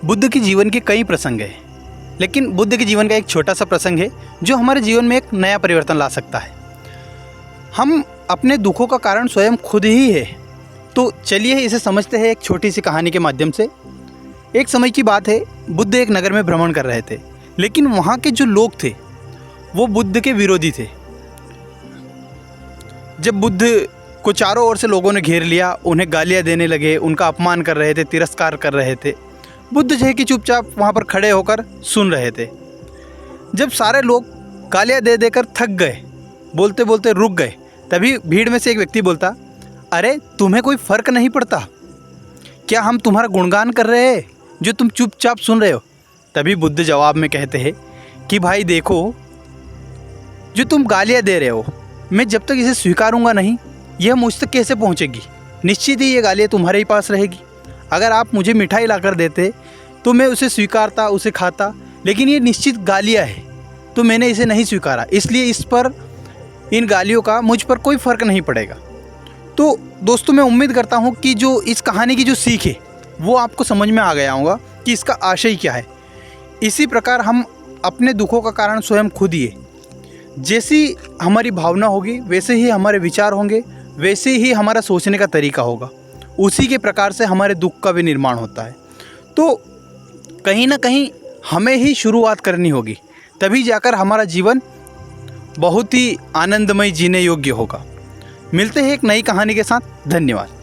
बुद्ध के जीवन के कई प्रसंग हैं, लेकिन बुद्ध के जीवन का एक छोटा सा प्रसंग है जो हमारे जीवन में एक नया परिवर्तन ला सकता है। हम अपने दुखों का कारण स्वयं खुद ही है। तो चलिए इसे समझते हैं एक छोटी सी कहानी के माध्यम से। एक समय की बात है, बुद्ध एक नगर में भ्रमण कर रहे थे, लेकिन वहाँ के जो लोग थे वो बुद्ध के विरोधी थे। जब बुद्ध को चारों ओर से लोगों ने घेर लिया, उन्हें गालियाँ देने लगे, उनका अपमान कर रहे थे, तिरस्कार कर रहे थे। बुद्ध जो है कि चुपचाप वहाँ पर खड़े होकर सुन रहे थे। जब सारे लोग गालियाँ दे देकर थक गए, बोलते बोलते रुक गए, तभी भीड़ में से एक व्यक्ति बोलता, अरे तुम्हें कोई फ़र्क नहीं पड़ता क्या? हम तुम्हारा गुणगान कर रहे हैं जो तुम चुपचाप सुन रहे हो। तभी बुद्ध जवाब में कहते हैं कि भाई देखो, जो तुम गालियाँ दे रहे हो, मैं जब तक इसे स्वीकारूंगा नहीं, यह मुझ तक कैसे पहुँचेगी? निश्चित ही ये गालियाँ तुम्हारे ही पास रहेगी। अगर आप मुझे मिठाई लाकर देते तो मैं उसे स्वीकारता, उसे खाता, लेकिन ये निश्चित गालियाँ है तो मैंने इसे नहीं स्वीकारा, इसलिए इस पर, इन गालियों का मुझ पर कोई फ़र्क नहीं पड़ेगा। तो दोस्तों, मैं उम्मीद करता हूँ कि जो इस कहानी की जो सीख है वो आपको समझ में आ गया होगा कि इसका आशय क्या है। इसी प्रकार हम अपने दुखों का कारण स्वयं खुद ही है। जैसी हमारी भावना होगी वैसे ही हमारे विचार होंगे, वैसे ही हमारा सोचने का तरीका होगा। उसी के प्रकार से हमारे दुख का भी निर्माण होता है। तो कहीं ना कहीं हमें ही शुरुआत करनी होगी, तभी जाकर हमारा जीवन बहुत ही आनंदमय जीने योग्य होगा। मिलते हैं एक नई कहानी के साथ। धन्यवाद।